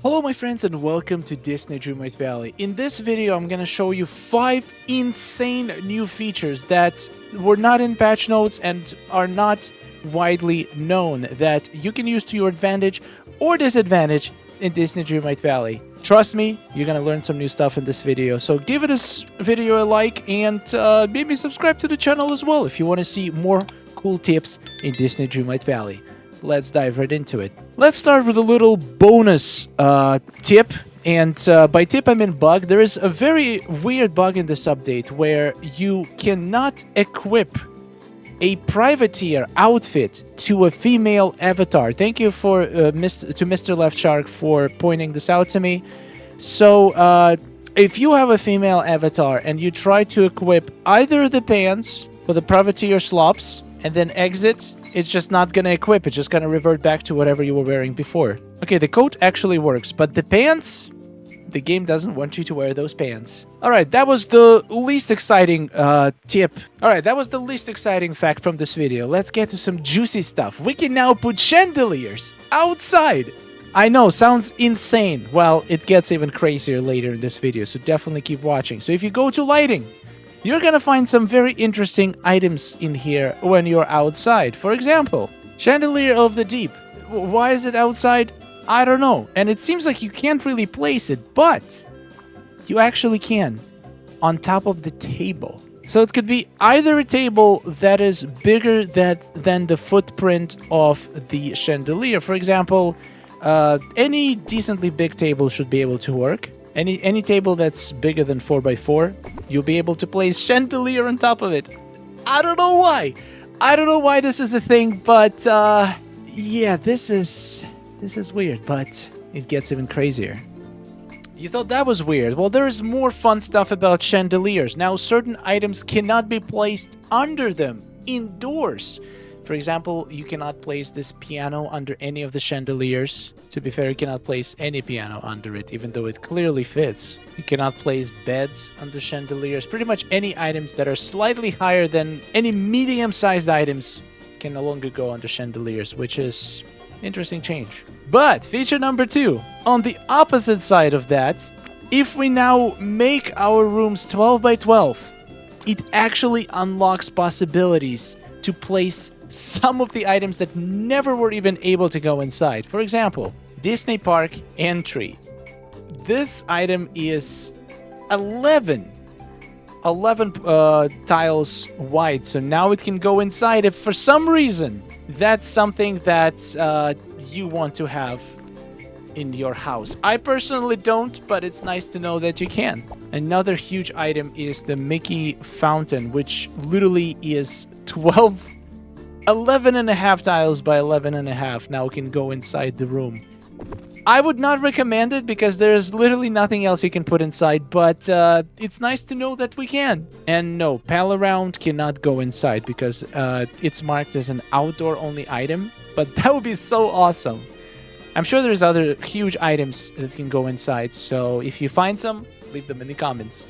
Hello my friends and welcome to DISNEY Dreamlight Valley. In this video I'm gonna show you 5 insane new features that were not in patch notes and are not widely known that you can use to your advantage or disadvantage in DISNEY Dreamlight Valley. Trust me, you're gonna learn some new stuff in this video, so give this video a like and maybe subscribe to the channel as well if you want to see more cool tips in DISNEY Dreamlight Valley. Let's dive right into it. Let's start with a little bonus tip. And by tip, I mean bug. There is a very weird bug in this update where you cannot equip a privateer outfit to a female avatar. Thank you for to Mr. Left Shark for pointing this out to me. So if you have a female avatar and you try to equip either the pants for the privateer slops and then exit, it's just not gonna equip. It's just gonna revert back to whatever you were wearing before. Okay, the coat actually works, but the pants, the game doesn't want you to wear those pants. Alright, that was the least exciting tip. Alright, that was the least exciting fact from this video. Let's get to some juicy stuff. We can now put chandeliers outside. I know, sounds insane. Well, it gets even crazier later in this video, so definitely keep watching. So if you go to lighting, you're gonna find some very interesting items in here when you're outside. For example, Chandelier of the Deep. Why is it outside? I don't know. And it seems like you can't really place it, but you actually can on top of the table. So it could be either a table that is bigger than the footprint of the chandelier. For example, any decently big table should be able to work. Any table that's bigger than 4x4, you'll be able to place chandelier on top of it. I don't know why. I don't know why this is a thing, but yeah, this is weird, but it gets even crazier. You thought that was weird? Well, there is more fun stuff about chandeliers. Now, certain items cannot be placed under them, indoors. For example, you cannot place this piano under any of the chandeliers. To be fair, you cannot place any piano under it, even though it clearly fits. You cannot place beds under chandeliers. Pretty much any items that are slightly higher than any medium-sized items can no longer go under chandeliers, which is interesting change. But feature number 2, on the opposite side of that, if we now make our rooms 12 by 12, it actually unlocks possibilities to place some of the items that never were even able to go inside. For example, Disney Park entry. This item is 11 tiles wide, so now it can go inside if for some reason that's something that you want to have in your house. I personally don't, but it's nice to know that you can. Another huge item is the Mickey fountain, which literally is 11.5 tiles by 11.5 now can go inside the room. I would not recommend it because there's literally nothing else you can put inside, but it's nice to know that we can. And no, Pal Around cannot go inside because it's marked as an outdoor only item, but that would be so awesome. I'm sure there's other huge items that can go inside, so if you find some, leave them in the comments.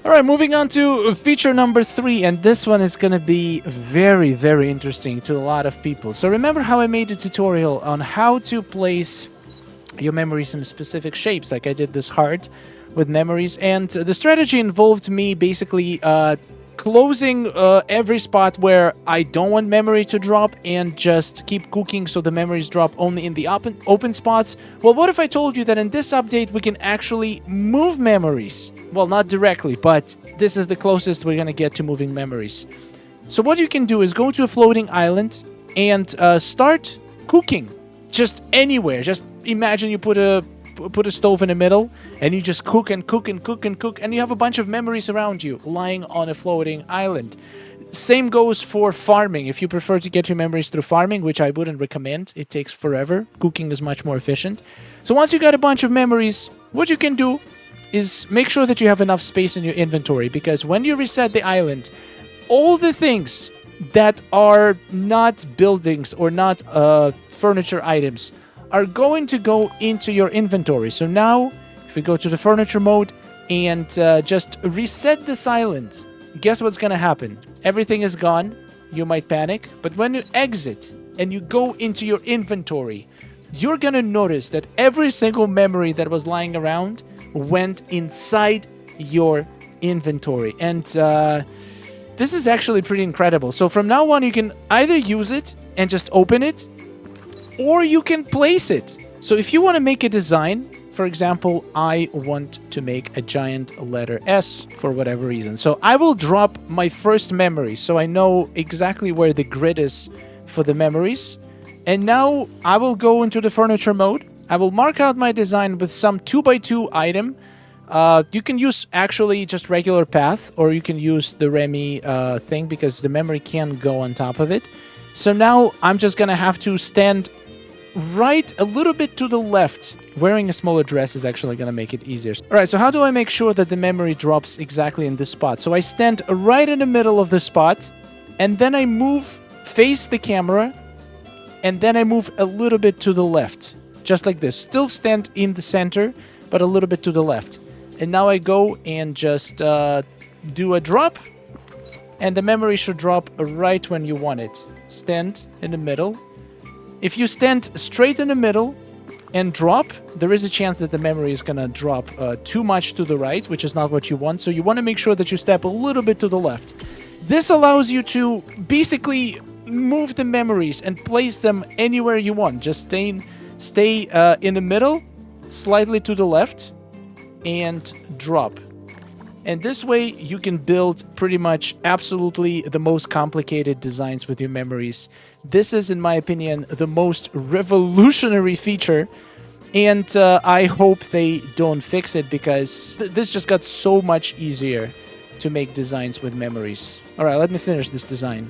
Alright, moving on to feature number 3, and this one is going to be very, very interesting to a lot of people. So remember how I made a tutorial on how to place your memories in specific shapes, like I did this heart with memories, and the strategy involved me basically closing every spot where I don't want memory to drop and just keep cooking so the memories drop only in the open spots. Well, what if I told you that in this update we can actually move memories? Well, not directly, but this is the closest we're gonna get to moving memories. So what you can do is go to a floating island and start cooking just anywhere. Just imagine you put a stove in the middle and you just cook and cook and cook and cook, and you have a bunch of memories around you lying on a floating island. Same goes for farming. If you prefer to get your memories through farming, which I wouldn't recommend, it takes forever. Cooking is much more efficient. So once you got a bunch of memories, what you can do is make sure that you have enough space in your inventory, because when you reset the island, all the things that are not buildings or not furniture items are going to go into your inventory. So now, if we go to the furniture mode and just reset this island, guess what's gonna happen? Everything is gone. You might panic, but when you exit and you go into your inventory, you're gonna notice that every single memory that was lying around went inside your inventory. And this is actually pretty incredible. So from now on, you can either use it and just open it, or you can place it. So if you want to make a design, for example, I want to make a giant letter S for whatever reason. So I will drop my first memory so I know exactly where the grid is for the memories. And now I will go into the furniture mode. I will mark out my design with some 2x2 item. You can use actually just regular path, or you can use the Remy thing because the memory can go on top of it. So now I'm just gonna have to stand right a little bit to the left. Wearing a smaller dress is actually gonna make it easier. All right, so how do I make sure that the memory drops exactly in this spot? So I stand right in the middle of the spot, and then I move, face the camera, and then I move a little bit to the left. Just like this. Still stand in the center, but a little bit to the left. And now I go and just do a drop, and the memory should drop right when you want it. Stand in the middle. If you stand straight in the middle and drop, there is a chance that the memory is going to drop too much to the right, which is not what you want. So you want to make sure that you step a little bit to the left. This allows you to basically move the memories and place them anywhere you want. Just stay in the middle, slightly to the left, and drop. And this way you can build pretty much absolutely the most complicated designs with your memories. This is, in my opinion, the most revolutionary feature, and I hope they don't fix it, because this just got so much easier to make designs with memories. All right, let me finish this design.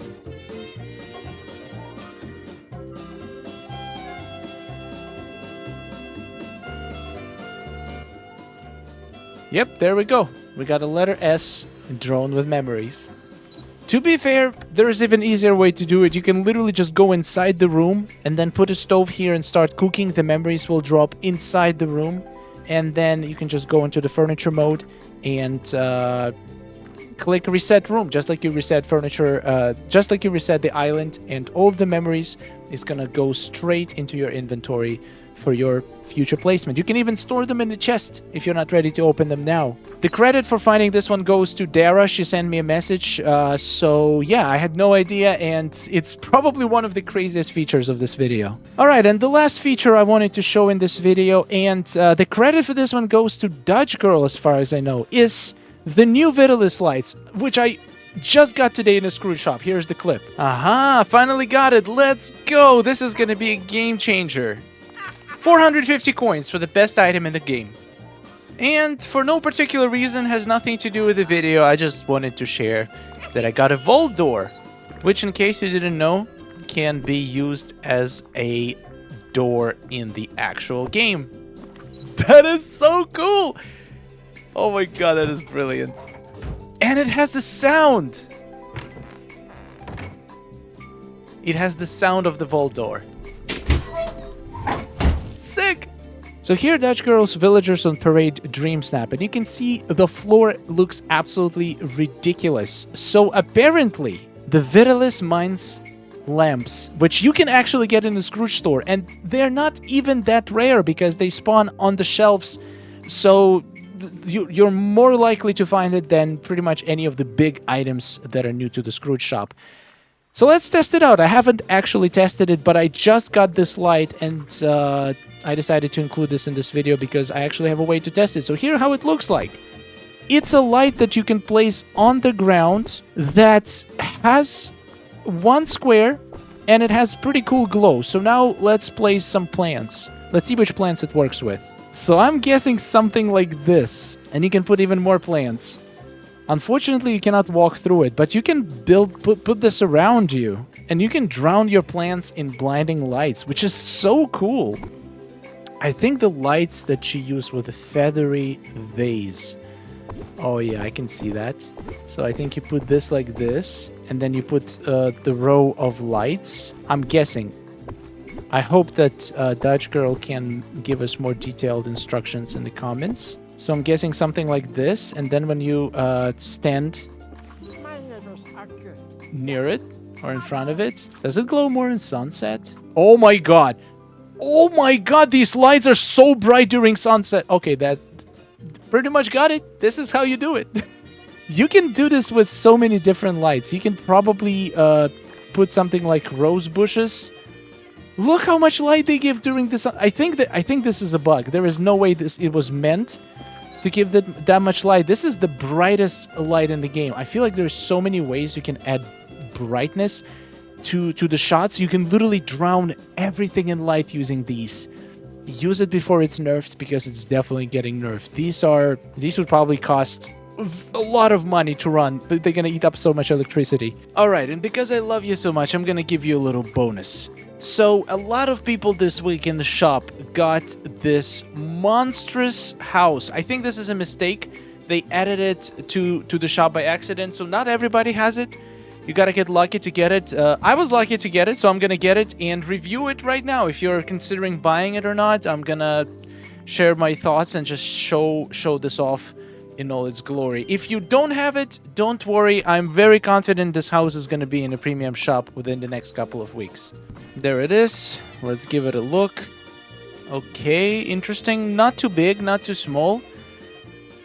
Yep, there we go. We got a letter S drawn with memories. To be fair, there's even easier way to do it. You can literally just go inside the room and then put a stove here and start cooking. The memories will drop inside the room. And then you can just go into the furniture mode and click reset room, just like you reset furniture, just like you reset the island, and all of the memories is gonna go straight into your inventory for your future placement. You can even store them in the chest if you're not ready to open them now. The credit for finding this one goes to Dara. She sent me a message. So yeah, I had no idea, and it's probably one of the craziest features of this video. Alright, and the last feature I wanted to show in this video, and the credit for this one goes to Dutch Girl as far as I know, is the new Vitalis lights, which I just got today in a Scrooge shop. Here's the clip. Aha, finally got it. Let's go. This is gonna be a game changer. 450 coins for the best item in the game. And for no particular reason, has nothing to do with the video, I just wanted to share that I got a vault door, which, in case you didn't know, can be used as a door in the actual game. That is so cool! Oh my god, that is brilliant. And it has the sound! It has the sound of the vault door. Sick! So here, Dutch Girl's Villagers on Parade Dream Snap, and you can see the floor looks absolutely ridiculous. So apparently, the Vitalis Mines lamps, which you can actually get in the Scrooge store, and they're not even that rare because they spawn on the shelves, so you're more likely to find it than pretty much any of the big items that are new to the Scrooge shop. So let's test it out. I haven't actually tested it, but I just got this light, and I decided to include this in this video because I actually have a way to test it. So here how it looks like. It's a light that you can place on the ground that has one square, and it has pretty cool glow. So now let's place some plants. Let's see which plants it works with. So I'm guessing something like this, and you can put even more plants. Unfortunately, you cannot walk through it, but you can put this around you, and you can drown your plants in blinding lights, which is so cool. I think the lights that she used were the feathery vase. Oh yeah, I can see that. So I think you put this like this, and then you put the row of lights. I'm guessing. I hope that Dutch Girl can give us more detailed instructions in the comments. So I'm guessing something like this, and then when you stand near it or in front of it, does it glow more in sunset? Oh my god! Oh my god, these lights are so bright during sunset. Okay, that's pretty much got it. This is how you do it. You can do this with so many different lights. You can probably put something like rose bushes. Look how much light they give during this. I think this is a bug. There is no way it was meant to give that much light. This is the brightest light in the game. I feel like there's so many ways you can add brightness to the shots. You can literally drown everything in light using these. Use it before it's nerfed, because it's definitely getting nerfed. These would probably cost a lot of money to run. They're gonna eat up so much electricity. Alright, and because I love you so much, I'm gonna give you a little bonus. So, a lot of people this week in the shop got this monstrous house. I think this is a mistake. They added it to the shop by accident, so not everybody has it. You gotta get lucky to get it. I was lucky to get it, so I'm gonna get it and review it right now. If you're considering buying it or not, I'm gonna share my thoughts and just show this off in all its glory. If you don't have it, don't worry. I'm very confident this house is gonna be in a premium shop within the next couple of weeks. There it is. Let's give it a look. Okay, interesting. Not too big, not too small.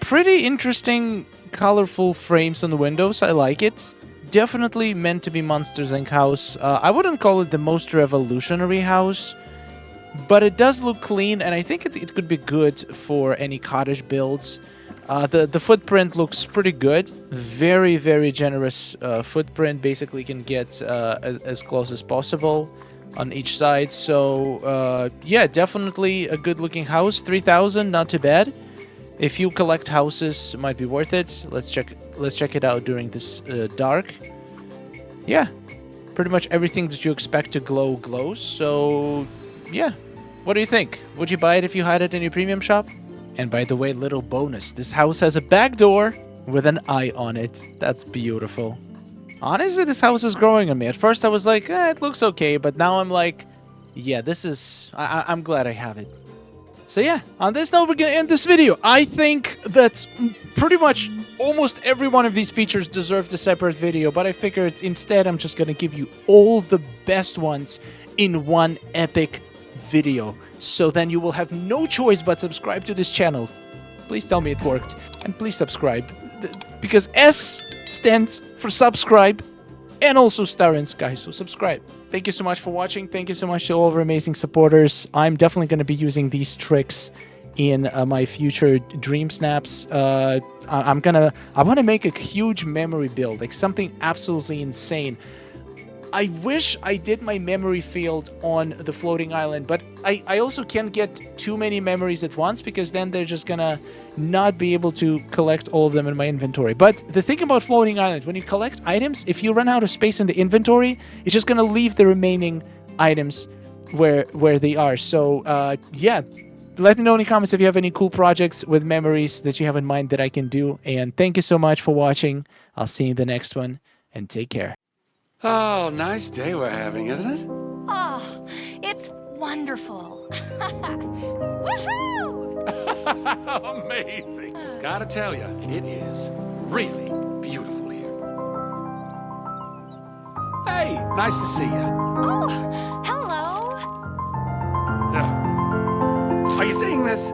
Pretty interesting, colorful frames on the windows. I like it. Definitely meant to be Monsters Inc. house. I wouldn't call it the most revolutionary house, but it does look clean, and I think it could be good for any cottage builds. The footprint looks pretty good. Very, very generous footprint. Basically can get as close as possible on each side. So, yeah, definitely a good-looking house. 3,000, not too bad. If you collect houses, it might be worth it. Let's check it out during this dark. Yeah, pretty much everything that you expect to glow glows. So, yeah. What do you think? Would you buy it if you had it in your premium shop? And by the way, little bonus. This house has a back door with an eye on it. That's beautiful. Honestly, this house is growing on me. At first, I was like, it looks okay. But now I'm like, yeah, this is... I'm glad I have it. So yeah, on this note, we're going to end this video. I think that pretty much almost every one of these features deserved a separate video, but I figured instead I'm just going to give you all the best ones in one epic video. So then you will have no choice but subscribe to this channel. Please tell me it worked. And please subscribe. Because S stands for subscribe. And also Star in Sky, so subscribe. Thank you so much for watching. Thank you so much to all of our amazing supporters. I'm definitely going to be using these tricks in my future dream snaps. I want to make a huge memory build, like something absolutely insane. I wish I did my memory field on the floating island, but I also can't get too many memories at once, because then they're just gonna not be able to collect all of them in my inventory. But the thing about floating island, when you collect items, if you run out of space in the inventory, it's just gonna leave the remaining items where they are. So yeah, let me know in the comments if you have any cool projects with memories that you have in mind that I can do. And thank you so much for watching. I'll see you in the next one, and take care. Oh, nice day we're having, isn't it? Oh, it's wonderful. Woohoo! Amazing. Gotta tell you, it is really beautiful here. Hey, nice to see you. Oh, hello. Are you seeing this?